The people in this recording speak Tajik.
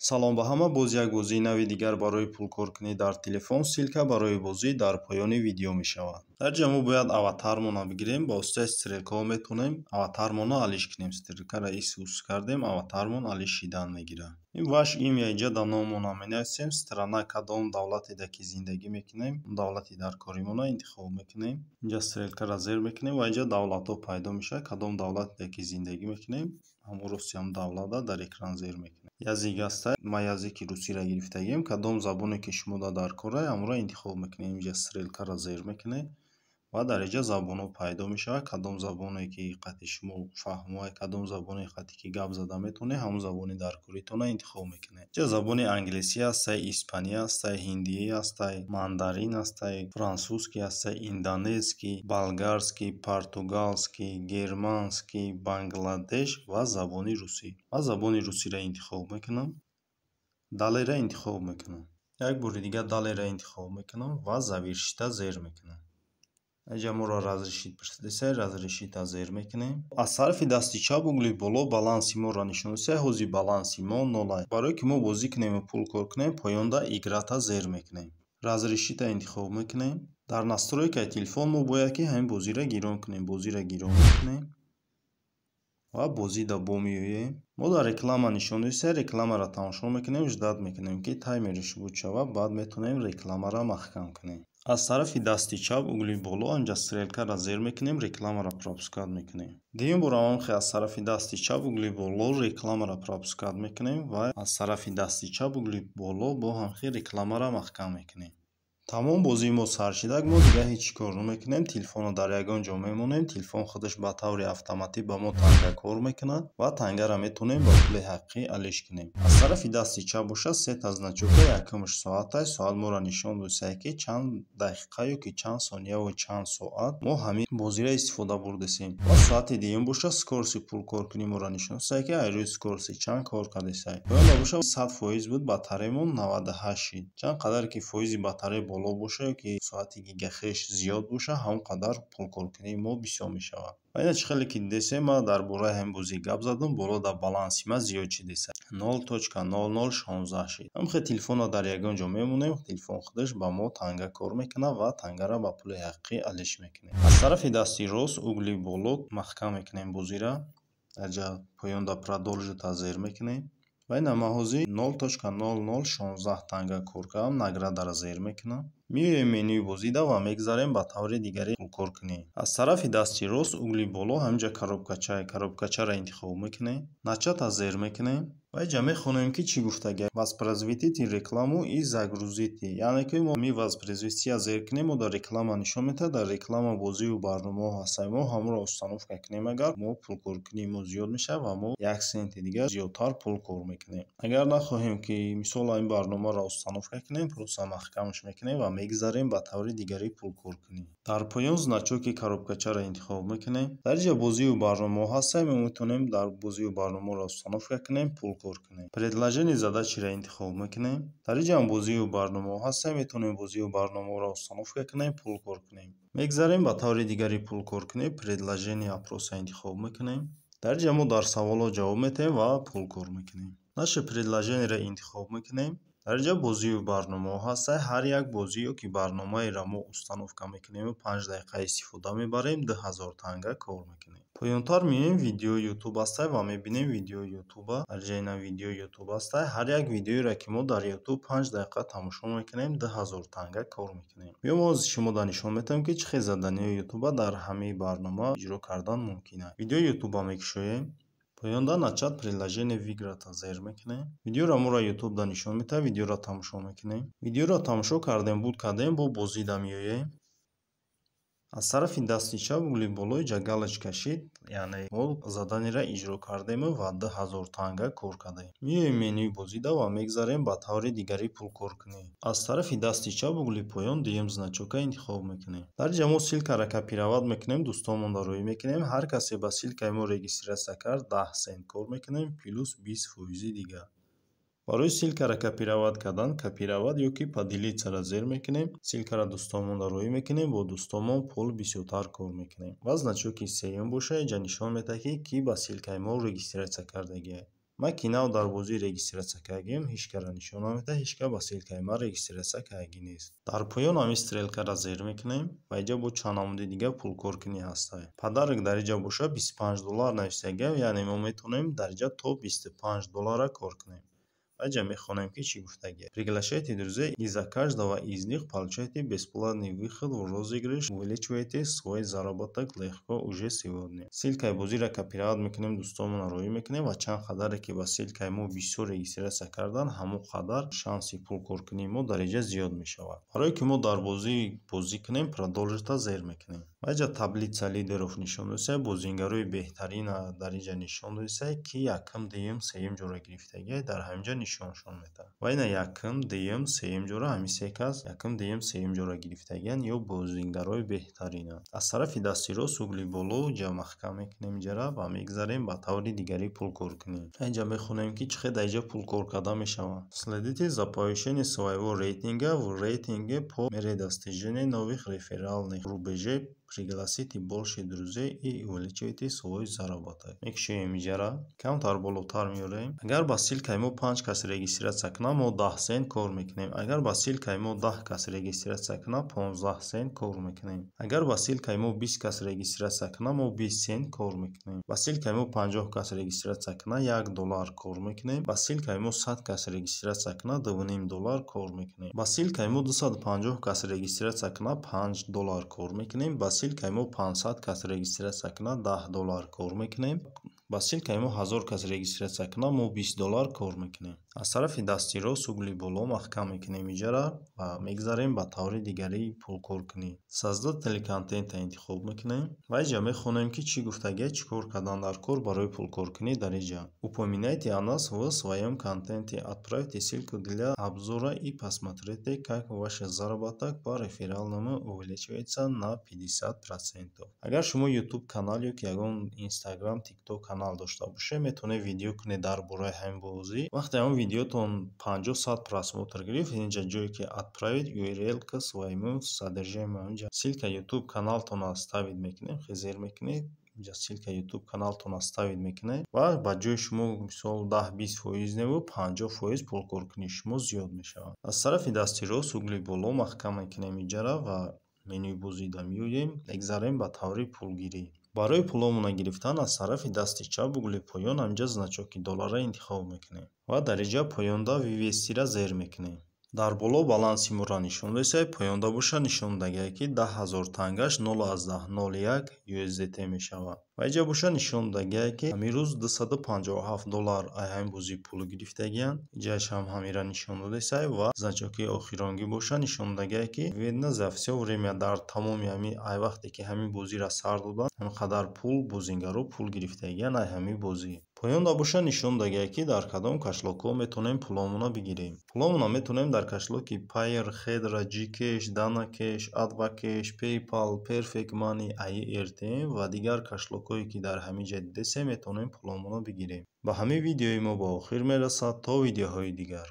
Салом ба ҳама, боз як бозии нави дигар барои пулкоркунӣ дар телефон силка барои бозӣ дар поёни видео мешавад. Дар ҷа мо бояд аватармона бигирем, ба воситаи стрелкаҳо метавонем аватармона алиш кунем. Стрелкаро исус кардем, аватармон алишидан мегирад. Ваш имя инҷа дар номона менависем, страна кадом давлатеда ки зиндагӣ мекунем, давлати дар коримона интихоб мекунем. Инҷа стрелкаро зер мекунем ва инҷа давлатҳо пайдо мешавад. Кадом давлатеда ки зиндагӣ мекунем, ҳамон русиям давлата дар экран зер мекунем. Язик аста, ман язики русиро гирифтагием. Кадом забоне ки шумода дар кора, ҳамонро интихоб мекунем. Инҷа стрелкаро зер мекунем ва дар инҷа забонҳо пайдо мешавад. Кадом забоне ки қати шумо фаҳмоед, кадом забоне қати ки гап зада метавонед, ҳамон забони дар коритона интихоб мекунед. Инҷа забони англисӣ ҳастай, испанӣ ҳастай, ҳиндӣ ҳастай, мандарин ҳастай, франсузский ҳастай, индонезский, болгарский, португалский, германский, бангладеш ва забони русӣ. Ман забони русиро интихоб мекунам. Далеро интихоб мекунам. Як бори дигар далеро интихоб мекунам ва завершита зер мекунам. Инҷа моро разрешит пурсидесай, разрешита зер мекунем. Аз тарафи дасти чап угли боло баланси моро нишон десай. ҳозир баланси мо 0. Барое ки мо бозӣ кунему пулкор кунем, поёнда играта зер мекунем. Разрешита интихоб мекунем. Дар настройкаи телефон мо бояд ки ҳамин бозиро гирон кунем. Бозиро гирон мекунем ва бозида бо меоем. Мо дар реклама нишон десай, рекламаро тамошо мекунем, ждат мекунем ки таймериш буд шавад, баъд метавонем рекламаро маҳкам кунем. Аз тарафи дасти чап угли боло инҷа стрелкаро зер мекунем, рекламаро пропускат мекунем. Дуюм бор ҳамонхе аз тарафи дасти чап угли боло рекламаро пропускат мекунем ва аз тарафи дасти чап угли боло бо ҳамхе рекламаро маҳкам мекунем. Тамом бозии мо сар шудак, мо дигар ҳеҷ чӣ кор намекунем. Телефонро дар ягон ҷо мемонем. Телефон худаш ба таври автоматӣ ба мо танга кор мекунад ва тангаро метавонем ба пули ҳаққӣ алиш кунем. Аз тарафи дасти чап бошад сета значока якумш соата. Соат моро нишон додесае ки чанд дақиқа ёки чанд сония ва чанд соат мо ҳамин бозиро истифода бурдесем. Ва соати дуюм бошад скорости пулкоркунӣ моро нишон додесае ки айрӯи скорости чанд кор кардесае. Бояд бошад 100% буд, батареямон 98 шид. Чанд қадар ки фоизи батарея боло боша ёки соати гигахеш зиёд боша, ҳамон қадар пулкоркунии мо бисёр мешавад. Ва иначи хеле ки дидесем, ман дар бораи ҳамин бозӣ гап задам, боло дар баланси ман зиёд шидеса 0.0016 шид. Ҳамхе телефонро дар ягон ҷо мемонем, телефон худаш ба мо танга кор мекунад ва тангаро ба пули ҳаққӣ алиш мекунем. Аз тарафи дасти рост угли боло маҳкам мекунем бозиро. Дар ҷа поёнда продолжита зер мекунем. Ва ина ман ҳозир 0.0016 танга кор кардам, наградаро зер мекунам. Меоем менюи бозида ва мегзарем ба таври дигари пулкоркунӣ. Аз тарафи дасти рост угли боло ҳаминҷа коробкачаро интихоб мекунем. начата зер мекунем ва инҷа мехонем ки чӣ гуфтагӣ. Воспроизведите рекламу и загрузите. Яъне ки мо ми воспроизвести зер кунем, мо дар реклама нишон метавад, дар реклама бозию барномаҳо ҳастанд. Мо ҳамонро установка кунем, агар мо пулкоркунии мо зиёд мешавад ва мо 1 сенти дигар зиёдтар пулкор мекунем. Агар нахоҳем ки мисол ин барномаро установка кунем, просто маҳкамаш мекунем ва мегзарем ба таври дигари пулкоркунӣ. Дар поён значоки коробкачаро интихоб мекунем. Дар ҷа бозию барномаҳо ҳастанд, мо метавонем дар бозию барномаро установка кунем, пулкор кунем. Предложение задачиро интихоб мекунем. Дар ин ҷа бозию барномаҳо ҳастанд, метавонем бозию барномаҳоро установка кунем, пулкор кунем. Мегзарем ба таври дигари пулкоркунӣ, предложение опроса интихоб мекунем. Дар ин ҷа мо дар саволҳо ҷавоб медиҳем ва пулкор мекунем. Наше предложениеро интихоб мекунем. Дар ин ҷа бозию барномаҳо ҳастанд. Ҳар як бозӣ ёки барномаеро мо установка мекунему 5 дақиқа истифода мебарем, 2000 танга кор мекунем. Поёнтар меоем видеои YouTube ҳастанд ва мебинем видеои YouTube. Дар ҷа ина видеои YouTube ҳастанд. Ҳар як видеоеро ки мо дар YouTube 5 дақиқа тамошо мекунем, 2000 танга кор мекунем. Меоем ҳозир шумода нишон метавем ки чӣ хел заданиҳои YouTube дар ҳамаи барнома иҷро кардан мумкин аст. Видеои YouTube мекушоем. Поёнда начат предложение виграта зер мекунем. Видеоро моро YouTube да нишон метавад, видеоро тамошо мекунем. Видеоро тамошо кардем буд кардем, бо бозида меоем. Аз тарафи дасти чап угли боло инҷа галочка шид, яъне мо заданиеро иҷро кардему ва 2000 танга кор кардем. Меоем менюи бозида ва мегзарем ба таври дигари пулкоркунӣ. Аз тарафи дасти чап угли поён дуюм значока интихоб мекунем. Дар ҷа мо силкаро копироват мекунем, дӯстонмонро рӯй мекунем. Ҳар касе ба силкаи мо регистратсия кард 10 сент кор мекунем, плюс 20% дигар. Барои силкаро копироват кардан, копироват ёки поделитсаро зер мекунем. Силкаро дӯстонмонро рӯй мекунем, бо дӯстонмон пул бисёртар кор мекунем. Ва значоки сеюм боша, инҷа нишон медиҳад ки ба силкаи мо регистратсия кардагиаст. ма ки нав дар бозӣ регистрация кардагим, ҳеҷ кара нишон намеда, ҳеҷ ка ба ссилкаи ман регистрация кардагӣ нест. Дар поён ҳами стрелкаро зер мекунем ва инҷа бо чанд намуди дига пулкоркунӣ ҳастад. Падарок дар инҷа боша $25 навиштагиам, яъне мо метавонем дар инҷа то $25 кор кунем. Аҷа мехонем ки чӣ гуфтагиям. Приглашайте друзей, и за каждого из них получаете бесплатный выход в розыгрыш, увеличивайте свой заработок легко уже сегодня. Ссилкаи бозиро копировать мекунем, дӯстонмон роӣ мекунем ва чанд қадаре ки ба ссилкаи мо бисёр регистрация кардан, ҳамон қадар шанси пулкоркунии мо дар инҷа зиёд мешавад. Барое ки мо дар бозӣ кунем, продолжита зер мекунем. Аҷа таблица лидеров нишон додисай, бозингарои беҳтарина дар инҷа нишон додисай, ки якум, дуюм, сеюм ҷоро гирифтагиай дар ҳаминҷа нишоншон медиҳад. Ва ина якум, дуюм, сеюм ҷоро ҳамин се кас якум, дуюм, сеюм ҷоро гирифтагианд ё бозингарои беҳтаринанд. Аз тарафи дасти рост угли боло ҷа маҳкам мекунем инҷара ва мегзарем ба таври дигари пулкоркунӣ. Инҷа мехонем ки чӣ қадар инҷа пулкор карда мешавад. Следите за повышением своего рейтинга в рейтинге по мере достижения новых реферальных рубежей. Пригласите больше друзей и увеличивайте свой заработок. Мекушоем инҷара, камтар болотар меорем. Агар ба ссилкаи мо 5 кас регистрация кунад, мо 10 сент кор мекунем. Агар ба ссилкаи мо 10 кас регистрация кунад, 15 сент кор мекунем. Агар ба ссилкаи мо 20 кас регистрация кунад, мо 20 сент кор мекунем. Ба ссилкаи мо 50 кас регистрация кунад, $1 кор мекунем. Ба ссилкаи мо 100 кас регистрация кунад, $2.5 кор мекунем. Ба ссилкаи мо 250 кас регистрация кунад, $5 кор мекунем. Ба ссилкаи мо 500 кас регистрация кунад, $10 кор мекунем. Ба ссилкаи мо 1000 кас регистрация кунад, мо $20 кор мекунем. Аз тарафи дасти рост угли боло маҳкам мекунем инҷара ва мегзарем ба таври дигари пулкоркунӣ. Создатели контента интихоб мекунем ва инҷа мехонем ки чӣ гуфтагиай, чӣ кор кардан дар кор барои пулкоркунӣ дар инҷа. Упоминайте о нас в своем контенте, отправьте ссылку для обзора и посмотрите, как ваш заработок по рефералному увеличивается на 50%. Агар шумо YouTube канал ё ки ягон Instagram, TikTok канал дошта бошед, метавонед видео кунед дар бораи ҳамин бозӣ. Вақте ҳамон видеотон 50-100 просмотр гирифт, инҷа ҷое ки отправить URL к своему содержимому. Инҷа ссилка YouTube каналтона ставид мекунем, хизер мекунед. Инҷа ссилка YouTube каналтона ставид мекунед ва ба ҷои шумо мисол 10-20% неву 50% пулкоркунии шумо зиёд мешавад. Аз тарафи дасти рост угли боло маҳкам мекунем инҷара ва менӯи бозида меоем, мегзарем ба таври пулгирӣ. Барои пуломона гирифтан аз тарафи дасти чап угли поён ҳаминҷа значоки доллара интихоб мекунем ва дар инҷа поёнда вивестиро зер мекунем. Дар боло баланси моро нишон додисай, поёнда боша нишон додагиай ки 10,000 тангаш 0,01 USDT мешавад. Ва инҷа боша нишон додагиай ки ҳамин рӯз $257 ай ҳамин бозӣ пул гирифтагианд. Инҷааш ҳам ҳамира нишон додисай ва значоки охиронгӣ боша нишон додагиай ки видно за всё время дар тамоми ҳамин ай вақте ки ҳамин бозиро сар додан, ҳамин қадар пул бозингаро пул гирифтагианд ай ҳамин бозӣ. Поёнда боша нишон додагиай ки дар кадом кашлокҳо метавонем пуломона бигирем. Пуломона метавонем дар кашлоки Payeer, Hedera, Gcash, Danacash, Advocash, PayPal, Perfect Money, AirTM ва дигар кашлокҳое ки дар ҳамин ҷа дидасем метавонем пуломона бигирем. Ба ҳамин видеои мо ба охир мерасад. То видеоҳои дигар.